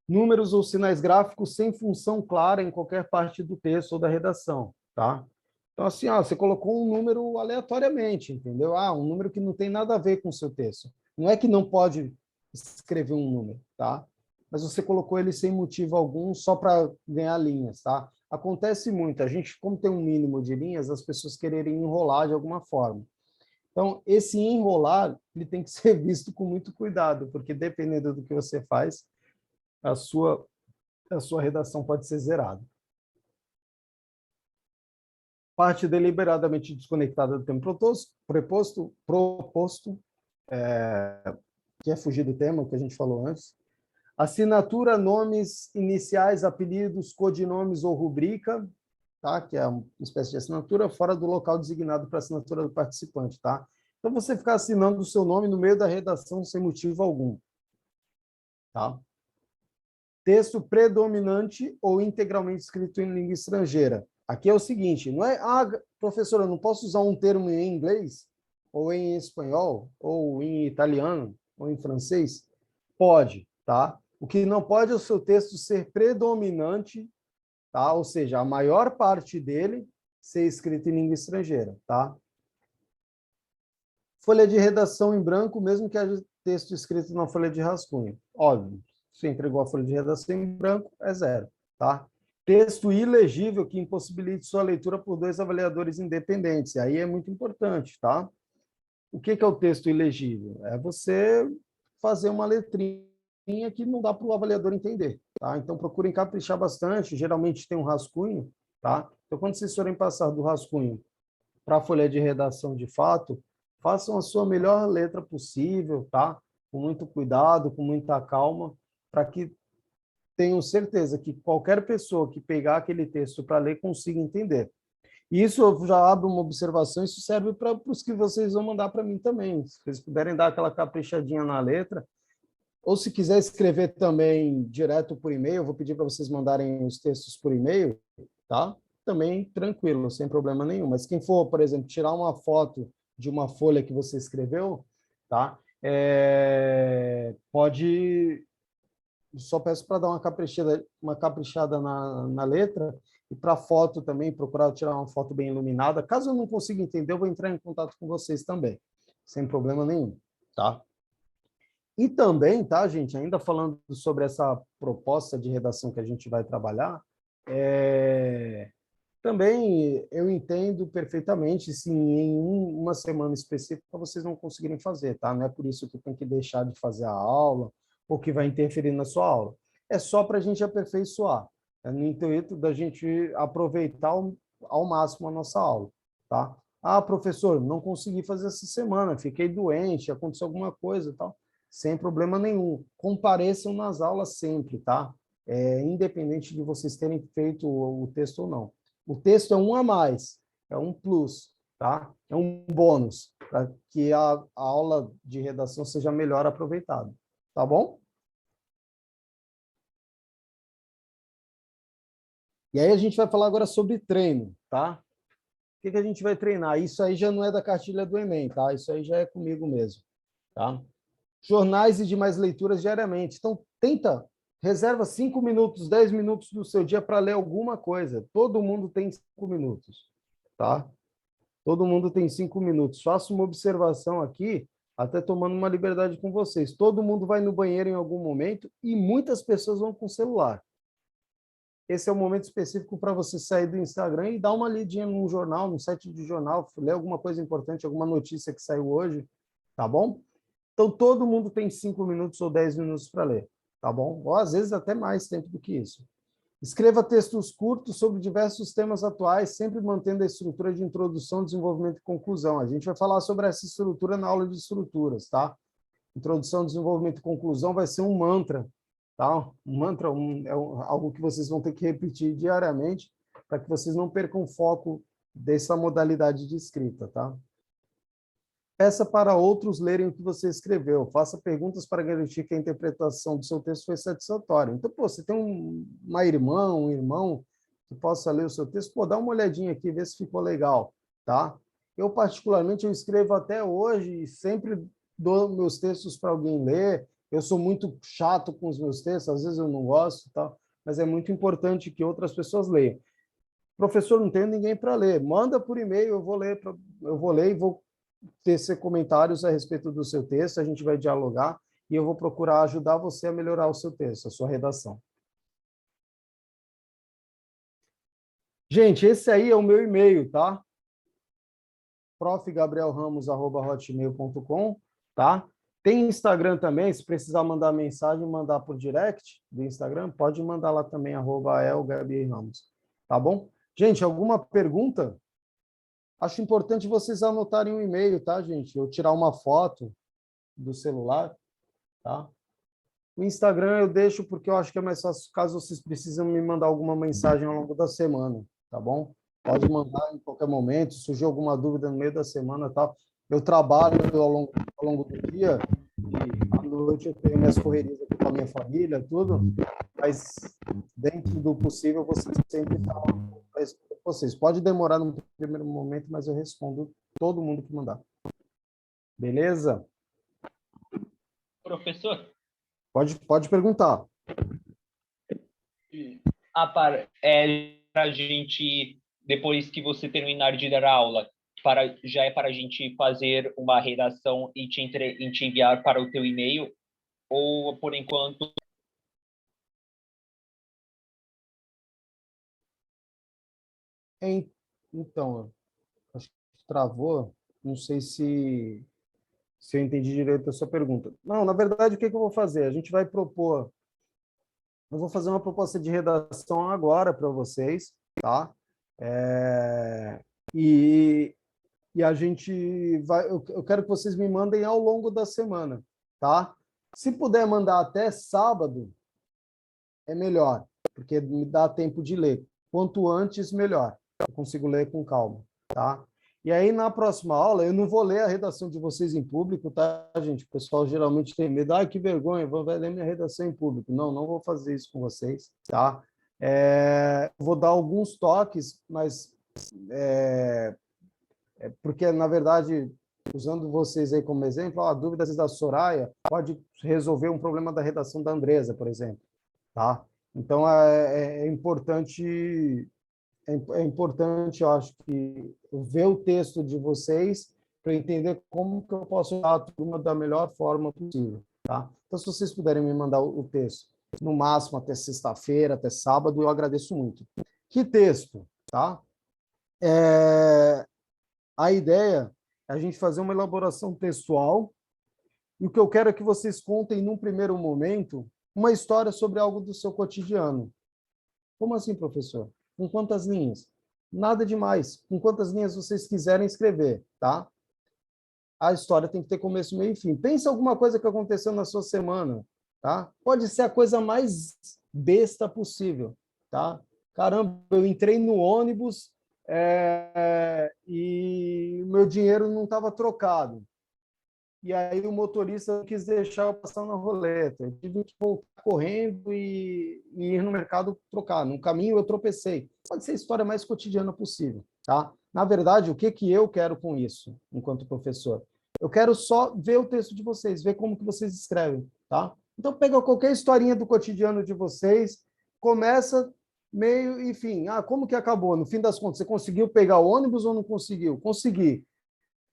Números ou sinais gráficos sem função clara em qualquer parte do texto ou da redação, tá? Então, assim, você colocou um número aleatoriamente, entendeu? Um número que não tem nada a ver com o seu texto. Não é que não pode escrever um número, tá? Mas você colocou ele sem motivo algum, só para ganhar linhas, tá? Acontece muito. A gente, como tem um mínimo de linhas, as pessoas quererem enrolar de alguma forma. Então, esse enrolar, ele tem que ser visto com muito cuidado, porque dependendo do que você faz, a sua redação pode ser zerada. Parte deliberadamente desconectada do tema proposto, que é fugir do tema, que a gente falou antes. Assinatura, nomes, iniciais, apelidos, codinomes ou rubrica, tá? Que é uma espécie de assinatura fora do local designado para assinatura do participante, tá? Então, você ficar assinando o seu nome no meio da redação sem motivo algum, tá? Texto predominante ou integralmente escrito em língua estrangeira. Aqui é o seguinte, não é, professor, eu não posso usar um termo em inglês, ou em espanhol, ou em italiano, ou em francês? Pode, tá? O que não pode é o seu texto ser predominante, tá? Ou seja, a maior parte dele ser escrito em língua estrangeira, tá? Folha de redação em branco, mesmo que haja texto escrito na folha de rascunho. Óbvio, se entregou a folha de redação em branco, é zero, tá? Texto ilegível que impossibilite sua leitura por 2 avaliadores independentes. Aí é muito importante, tá? O que é o texto ilegível? É você fazer uma letrinha que não dá para o avaliador entender, tá? Então, procurem caprichar bastante. Geralmente tem um rascunho, tá? Então, quando vocês forem passar do rascunho para a folha de redação de fato, façam a sua melhor letra possível, tá? Com muito cuidado, com muita calma, para que tenho certeza que qualquer pessoa que pegar aquele texto para ler consiga entender. E isso eu já abro uma observação, isso serve para os que vocês vão mandar para mim também. Se vocês puderem dar aquela caprichadinha na letra, ou se quiser escrever também direto por e-mail, eu vou pedir para vocês mandarem os textos por e-mail, tá? Também tranquilo, sem problema nenhum. Mas quem for, por exemplo, tirar uma foto de uma folha que você escreveu, tá? Pode. Só peço para dar uma caprichada na letra e para a foto também, procurar tirar uma foto bem iluminada. Caso eu não consiga entender, eu vou entrar em contato com vocês também, sem problema nenhum, tá? E também, tá, gente, ainda falando sobre essa proposta de redação que a gente vai trabalhar, também eu entendo perfeitamente se em uma semana específica vocês não conseguirem fazer, tá? Não é por isso que tem que deixar de fazer a aula ou que vai interferir na sua aula. É só para a gente aperfeiçoar, no intuito da gente aproveitar ao máximo a nossa aula, tá? Ah, professor, não consegui fazer essa semana, fiquei doente, aconteceu alguma coisa, tal. Sem problema nenhum. Compareçam nas aulas sempre, tá? Independente de vocês terem feito o texto ou não. O texto é um a mais, é um plus, tá? É um bônus para que a aula de redação seja melhor aproveitada, tá bom? E aí a gente vai falar agora sobre treino, tá? O que a gente vai treinar? Isso aí já não é da cartilha do Enem, tá? Isso aí já é comigo mesmo, tá? Jornais e demais leituras diariamente. Então, reserva 5 minutos, 10 minutos do seu dia para ler alguma coisa. Todo mundo tem 5 minutos, tá? Todo mundo tem 5 minutos. Faço uma observação aqui, até tomando uma liberdade com vocês. Todo mundo vai no banheiro em algum momento e muitas pessoas vão com o celular. Esse é o momento específico para você sair do Instagram e dar uma lidinha num jornal, num site de jornal, ler alguma coisa importante, alguma notícia que saiu hoje, tá bom? Então, todo mundo tem 5 minutos ou 10 minutos para ler, tá bom? Ou, às vezes, até mais tempo do que isso. Escreva textos curtos sobre diversos temas atuais, sempre mantendo a estrutura de introdução, desenvolvimento e conclusão. A gente vai falar sobre essa estrutura na aula de estruturas, tá? Introdução, desenvolvimento e conclusão vai ser um mantra, tá? Um mantra algo que vocês vão ter que repetir diariamente para que vocês não percam o foco dessa modalidade de escrita, tá? Peça para outros lerem o que você escreveu. Faça perguntas para garantir que a interpretação do seu texto foi satisfatória. Então, você tem uma irmã, um irmão que possa ler o seu texto, dá uma olhadinha aqui, vê se ficou legal, tá? Eu, particularmente, eu escrevo até hoje e sempre dou meus textos para alguém ler. Eu sou muito chato com os meus textos, às vezes eu não gosto, tá? Mas é muito importante que outras pessoas leiam. Professor, não tenho ninguém para ler. Manda por e-mail, eu vou ler e vou tecer comentários a respeito do seu texto, a gente vai dialogar e eu vou procurar ajudar você a melhorar o seu texto, a sua redação. Gente, esse aí é o meu e-mail, tá? profgabrielramos@hotmail.com, tá? Tem Instagram também, se precisar mandar mensagem, mandar por direct do Instagram, pode mandar lá também, @elgabrielramos, tá bom? Gente, alguma pergunta? Acho importante vocês anotarem um e-mail, tá, gente? Eu tirar uma foto do celular, tá? O Instagram eu deixo porque eu acho que é mais fácil caso vocês precisem me mandar alguma mensagem ao longo da semana, tá bom? Pode mandar em qualquer momento, surgiu alguma dúvida no meio da semana, tal. Eu trabalho ao longo do dia e à noite eu tenho minhas correrias aqui com a minha família, tudo, mas dentro do possível você sempre está vocês. Pode demorar no primeiro momento, mas eu respondo todo mundo que mandar. Beleza? Professor? Pode perguntar. Para a gente, depois que você terminar de dar a aula, já é para a gente fazer uma redação e te enviar para o teu e-mail? Ou, por enquanto... Então, acho que travou. Não sei se eu entendi direito a sua pergunta. Não, na verdade, o que eu vou fazer? A gente vai propor... Eu vou fazer uma proposta de redação agora para vocês, tá? E a gente vai... Eu quero que vocês me mandem ao longo da semana, tá? Se puder mandar até sábado, é melhor, porque me dá tempo de ler. Quanto antes, melhor. Eu consigo ler com calma, tá? E aí, na próxima aula, eu não vou ler a redação de vocês em público, tá, gente? O pessoal geralmente tem medo. Que vergonha, vou ler minha redação em público. Não, não vou fazer isso com vocês, tá? Vou dar alguns toques, mas porque, na verdade, usando vocês aí como exemplo, a dúvida da Soraya pode resolver um problema da redação da Andresa, por exemplo, tá? Então, é importante, eu acho que ver o texto de vocês para entender como que eu posso ajudar a turma da melhor forma possível, tá? Então, se vocês puderem me mandar o texto, no máximo até sexta-feira, até sábado, eu agradeço muito. Que texto, tá? A ideia é a gente fazer uma elaboração textual e o que eu quero é que vocês contem, num primeiro momento, uma história sobre algo do seu cotidiano. Como assim, professor? Com quantas linhas? Nada demais. Com quantas linhas vocês quiserem escrever, tá? A história tem que ter começo, meio e fim. Pensa alguma coisa que aconteceu na sua semana, tá? Pode ser a coisa mais besta possível, tá? Caramba, eu entrei no ônibus e o meu dinheiro não estava trocado. E aí o motorista não quis deixar eu passar na roleta. Eu tive que voltar correndo e ir no mercado trocar. No caminho eu tropecei. Pode ser a história mais cotidiana possível, tá? Na verdade, o que eu quero com isso, enquanto professor? Eu quero só ver o texto de vocês, ver como que vocês escrevem, tá? Então pega qualquer historinha do cotidiano de vocês, começa meio, enfim, como que acabou? No fim das contas, você conseguiu pegar o ônibus ou não conseguiu? Consegui.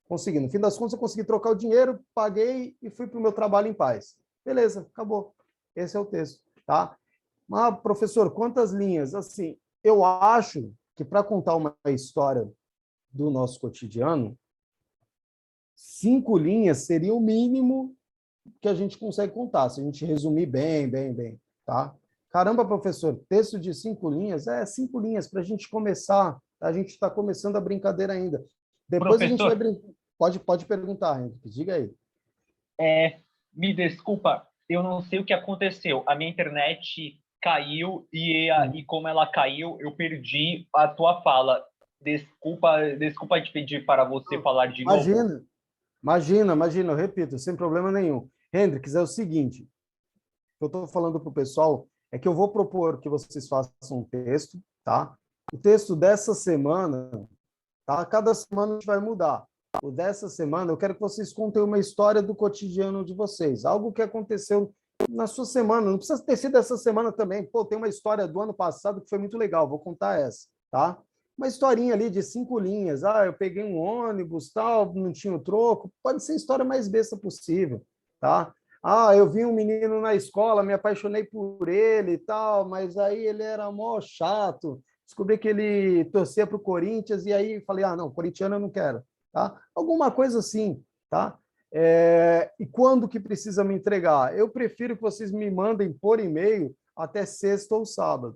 Consegui. No fim das contas, eu consegui trocar o dinheiro, paguei e fui para o meu trabalho em paz. Beleza, acabou. Esse é o texto, tá? Mas, professor, quantas linhas? Assim, eu acho que para contar uma história do nosso cotidiano, 5 linhas seria o mínimo que a gente consegue contar, se a gente resumir bem, tá? Caramba, professor, texto de 5 linhas? 5 linhas para a gente começar. A gente está começando a brincadeira ainda. Depois a gente vai Professor, brincar. Pode perguntar, Henrique, diga aí. me desculpa, eu não sei o que aconteceu. A minha internet caiu e como ela caiu, eu perdi a tua fala. Desculpa te pedir para você falar de novo. Imagina, eu repito, sem problema nenhum. Hendrix, é o seguinte, o que eu estou falando para o pessoal é que eu vou propor que vocês façam um texto, tá? O texto dessa semana, tá? Cada semana a gente vai mudar. O dessa semana, eu quero que vocês contem uma história do cotidiano de vocês, algo que aconteceu na sua semana, não precisa ter sido essa semana também. Pô, tem uma história do ano passado que foi muito legal, vou contar essa, tá? Uma historinha ali de 5 linhas. Eu peguei um ônibus, tal, não tinha o troco. Pode ser a história mais besta possível, tá? Eu vi um menino na escola, me apaixonei por ele e tal, mas aí ele era mó chato. Descobri que ele torcia para o Corinthians e aí falei, não, corintiano eu não quero, tá? Alguma coisa assim, tá? E quando que precisa me entregar? Eu prefiro que vocês me mandem por e-mail até sexta ou sábado.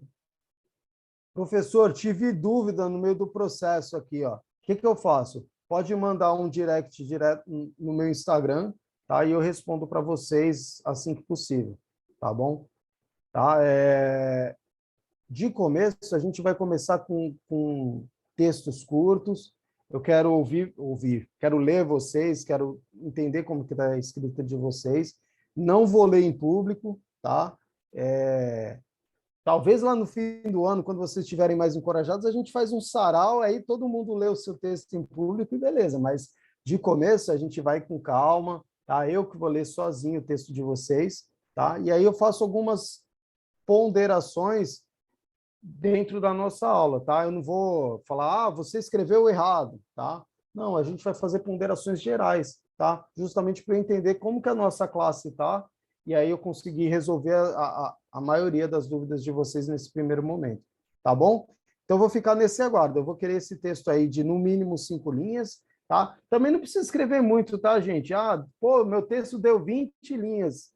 Professor, tive dúvida no meio do processo aqui, ó. O que eu faço? Pode mandar um direct direto no meu Instagram, tá? E eu respondo para vocês assim que possível, tá bom? Tá? De começo, a gente vai começar com textos curtos. Eu quero quero ler vocês, quero entender como que está a escrita de vocês. Não vou ler em público, tá? Talvez lá no fim do ano, quando vocês estiverem mais encorajados, a gente faz um sarau, aí todo mundo lê o seu texto em público e beleza. Mas de começo a gente vai com calma, tá? Eu que vou ler sozinho o texto de vocês, tá? E aí eu faço algumas ponderações dentro da nossa aula, tá? Eu não vou falar, você escreveu errado, tá? Não, a gente vai fazer ponderações gerais, tá? Justamente para eu entender como que a nossa classe tá, e aí eu consegui resolver a maioria das dúvidas de vocês nesse primeiro momento, tá bom? Então, eu vou ficar nesse aguardo. Eu vou querer esse texto aí de, no mínimo, 5 linhas, tá? Também não precisa escrever muito, tá, gente? Meu texto deu 20 linhas.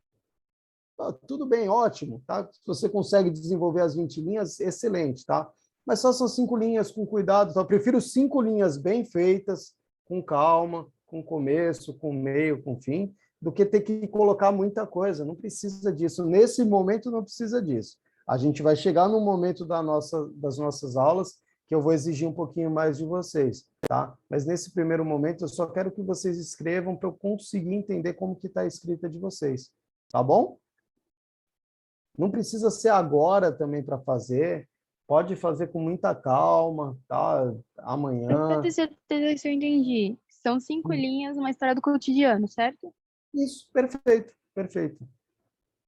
Tudo bem, ótimo, tá? Se você consegue desenvolver as 20 linhas, excelente, tá? Mas só são 5 linhas com cuidado, tá? Eu prefiro 5 linhas bem feitas, com calma, com começo, com meio, com fim, do que ter que colocar muita coisa. Não precisa disso. Nesse momento, não precisa disso. A gente vai chegar no momento das nossas aulas que eu vou exigir um pouquinho mais de vocês, tá? Mas nesse primeiro momento eu só quero que vocês escrevam para eu conseguir entender como que está a escrita de vocês, tá bom? Não precisa ser agora também para fazer, pode fazer com muita calma, tá? Para Amanhã. ter certeza se eu entendi, são 5 linhas, uma história do cotidiano, certo? Isso, perfeito, perfeito.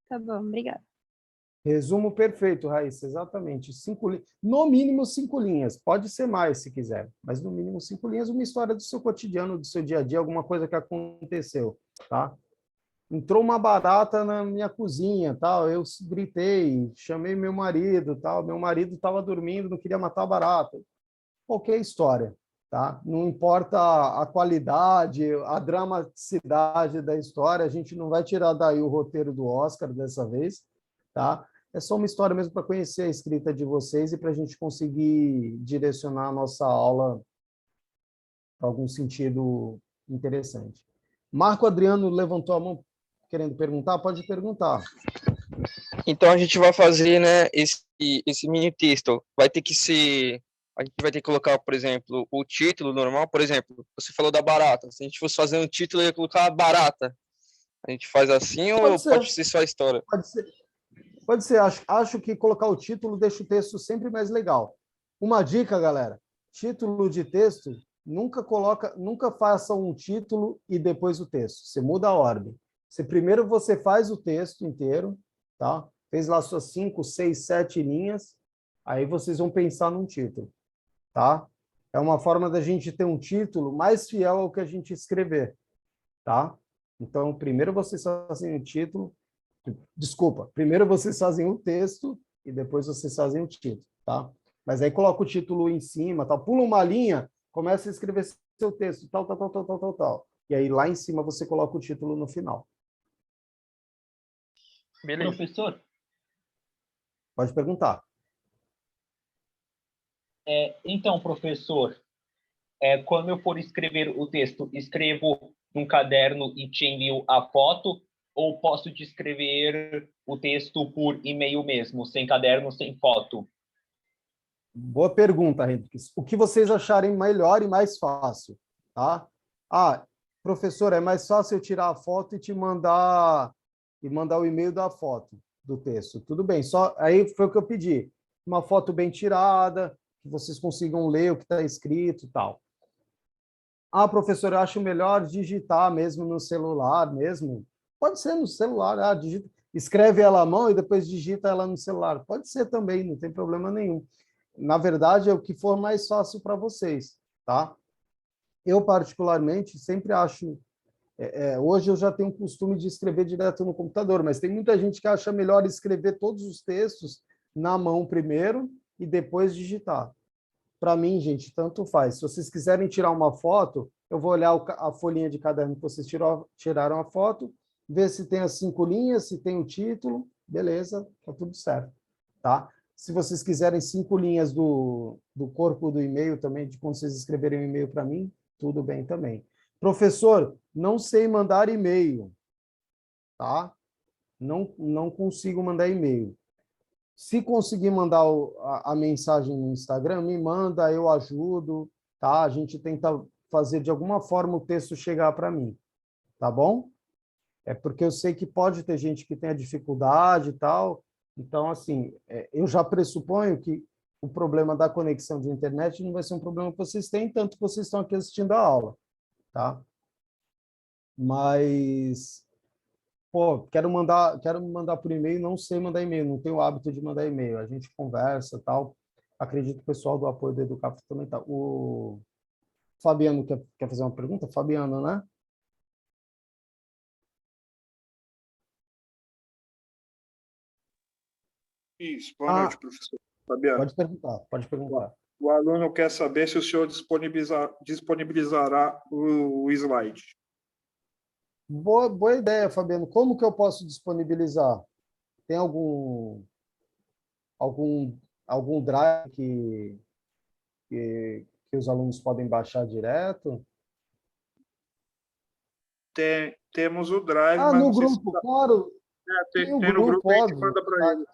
Tá bom, obrigada. Resumo perfeito, Raíssa, exatamente. No mínimo 5 linhas, pode ser mais se quiser, mas no mínimo 5 linhas, uma história do seu cotidiano, do seu dia a dia, alguma coisa que aconteceu, tá? Entrou uma barata na minha cozinha, tal, eu gritei, chamei meu marido, tal, meu marido estava dormindo, não queria matar a barata. Qualquer história, tá? Não importa a qualidade, a dramaticidade da história, a gente não vai tirar daí o roteiro do Oscar dessa vez, tá? É só uma história mesmo para conhecer a escrita de vocês e para a gente conseguir direcionar a nossa aula para algum sentido interessante. Marco Adriano levantou a mão querendo perguntar? Pode perguntar. Então a gente vai fazer, né, esse mini texto. Vai ter que ser, a gente vai ter que colocar, por exemplo, o título normal. Por exemplo, você falou da barata. Se a gente fosse fazer um título, eu ia colocar barata. A gente faz assim ou pode ser só a história? Pode ser. Pode ser. Acho que colocar o título deixa o texto sempre mais legal. Uma dica, galera: título de texto, nunca faça um título e depois o texto. Você muda a ordem. Primeiro você faz o texto inteiro, tá? Fez lá suas 5, 6, 7 linhas, aí vocês vão pensar num título, tá? É uma forma da gente ter um título mais fiel ao que a gente escrever, tá? Então, primeiro vocês fazem o título, desculpa, primeiro vocês fazem o texto e depois vocês fazem o título, tá? Mas aí coloca o título em cima, tal, pula uma linha, começa a escrever seu texto, tal, tal, tal, tal, tal, tal, tal. E aí lá em cima você coloca o título no final. Beleza. Professor? Pode perguntar. Então, professor, quando eu for escrever o texto, escrevo num caderno e te envio a foto, ou posso descrever o texto por e-mail mesmo, sem caderno, sem foto? Boa pergunta, Henrique. O que vocês acharem melhor e mais fácil, tá? Professor, é mais fácil eu tirar a foto e te mandar o e-mail da foto do texto. Tudo bem, só aí foi o que eu pedi. Uma foto bem tirada, que vocês consigam ler o que está escrito e tal. Professor, eu acho melhor digitar mesmo no celular mesmo. Pode ser no celular, escreve ela à mão e depois digita ela no celular. Pode ser também, não tem problema nenhum. Na verdade, é o que for mais fácil para vocês, tá? Eu, particularmente, sempre acho... hoje eu já tenho o costume de escrever direto no computador, mas tem muita gente que acha melhor escrever todos os textos na mão primeiro e depois digitar. Para mim, gente, tanto faz. Se vocês quiserem tirar uma foto, eu vou olhar a folhinha de caderno que vocês tiraram a foto, ver se tem as 5 linhas, se tem o título, beleza, tá tudo certo, tá? Se vocês quiserem 5 linhas do corpo do e-mail também, de quando vocês escreverem um e-mail para mim, tudo bem também. Professor, não sei mandar e-mail, tá? Não consigo mandar e-mail. Se conseguir mandar a mensagem no Instagram, me manda, eu ajudo, tá? A gente tenta fazer de alguma forma o texto chegar para mim, tá bom? É porque eu sei que pode ter gente que tenha dificuldade e tal. Então, assim, eu já pressuponho que o problema da conexão de internet não vai ser um problema que vocês têm, tanto que vocês estão aqui assistindo a aula, tá? Mas... quero mandar por e-mail, não sei mandar e-mail, não tenho o hábito de mandar e-mail. A gente conversa, tal. Acredito que o pessoal do apoio do Educaf também tá. O Fabiano quer fazer uma pergunta? Fabiano, né? Isso, boa noite, professor Fabiano. Pode perguntar, pode perguntar. O aluno quer saber se o senhor disponibilizará o slide. Boa ideia, Fabiano. Como que eu posso disponibilizar? Tem algum drive que os alunos podem baixar direto? Temos o Drive, mas no não sei se... grupo, claro. Tem o no grupo, a gente óbvio. manda para eles.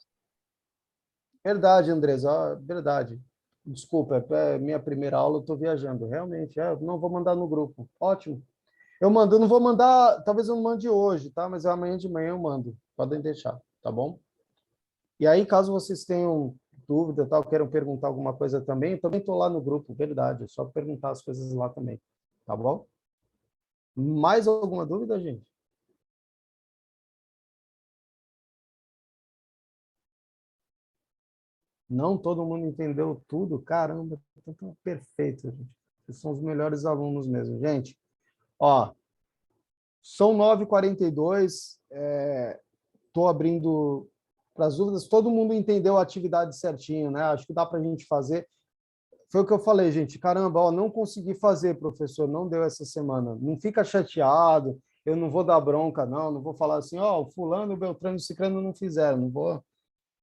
Verdade, Andresa, verdade. Desculpa, é minha primeira aula, eu estou viajando. Realmente, eu não vou mandar no grupo. Ótimo. Eu mando, eu não vou mandar, talvez eu não mande hoje, tá? Mas amanhã de manhã eu mando. Podem deixar, tá bom? E aí, caso vocês tenham dúvida, tal, queiram perguntar alguma coisa também, eu também estou lá no grupo, verdade. É só perguntar as coisas lá também, tá bom? Mais alguma dúvida, gente? Não todo mundo entendeu tudo? Caramba, então, perfeito, gente. Vocês são os melhores alunos mesmo. Gente, ó, são 9h42, estou abrindo para as dúvidas. Todo mundo entendeu a atividade certinho, né? Acho que dá para a gente fazer. Foi o que eu falei, gente. Caramba, ó, não consegui fazer, professor, não deu essa semana. Não fica chateado, eu não vou dar bronca, não vou falar assim, ó, o fulano, o Beltrano e o Cicrano não fizeram, não vou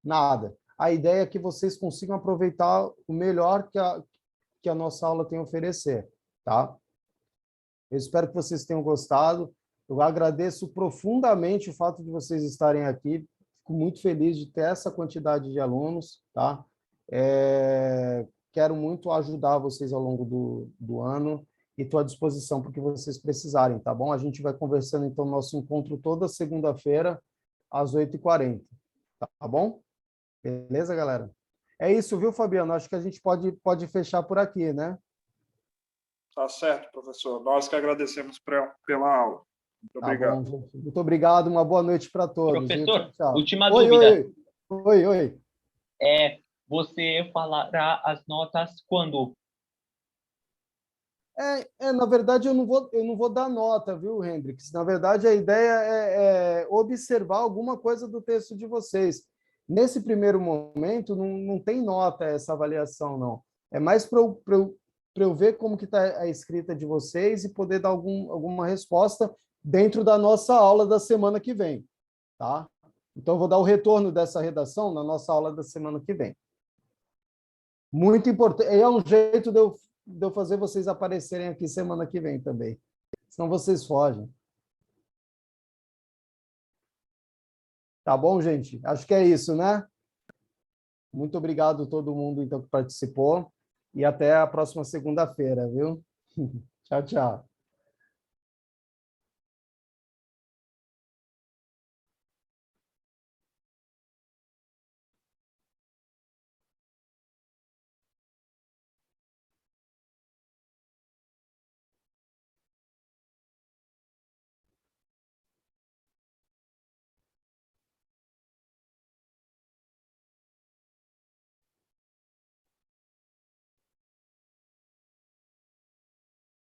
nada. A ideia é que vocês consigam aproveitar o melhor que a nossa aula tem a oferecer, tá? Eu espero que vocês tenham gostado. Eu agradeço profundamente o fato de vocês estarem aqui. Fico muito feliz de ter essa quantidade de alunos, tá? Quero muito ajudar vocês ao longo do ano e estou à disposição para o que vocês precisarem, tá bom? A gente vai conversando, então, no nosso encontro toda segunda-feira, às 8h40, tá bom? Beleza, galera? É isso, viu, Fabiano? Acho que a gente pode fechar por aqui, né? Tá certo, professor. Nós que agradecemos pela aula. Muito Tá obrigado. bom, gente. Muito obrigado. Uma boa noite para todos. Viu? Tchau, Professor, tchau. última Oi, dúvida. oi. Você falará as notas quando? Na verdade, eu não vou dar nota, viu, Hendrix? Na verdade, a ideia é observar alguma coisa do texto de vocês. Nesse primeiro momento, não tem nota essa avaliação, não. É mais para eu ver como que está a escrita de vocês e poder dar alguma resposta dentro da nossa aula da semana que vem, tá? Então, eu vou dar o retorno dessa redação na nossa aula da semana que vem. Muito importante. É um jeito de eu fazer vocês aparecerem aqui semana que vem também. Senão vocês fogem. Tá bom, gente? Acho que é isso, né? Muito obrigado a todo mundo então, que participou. E até a próxima segunda-feira, viu? Tchau, tchau.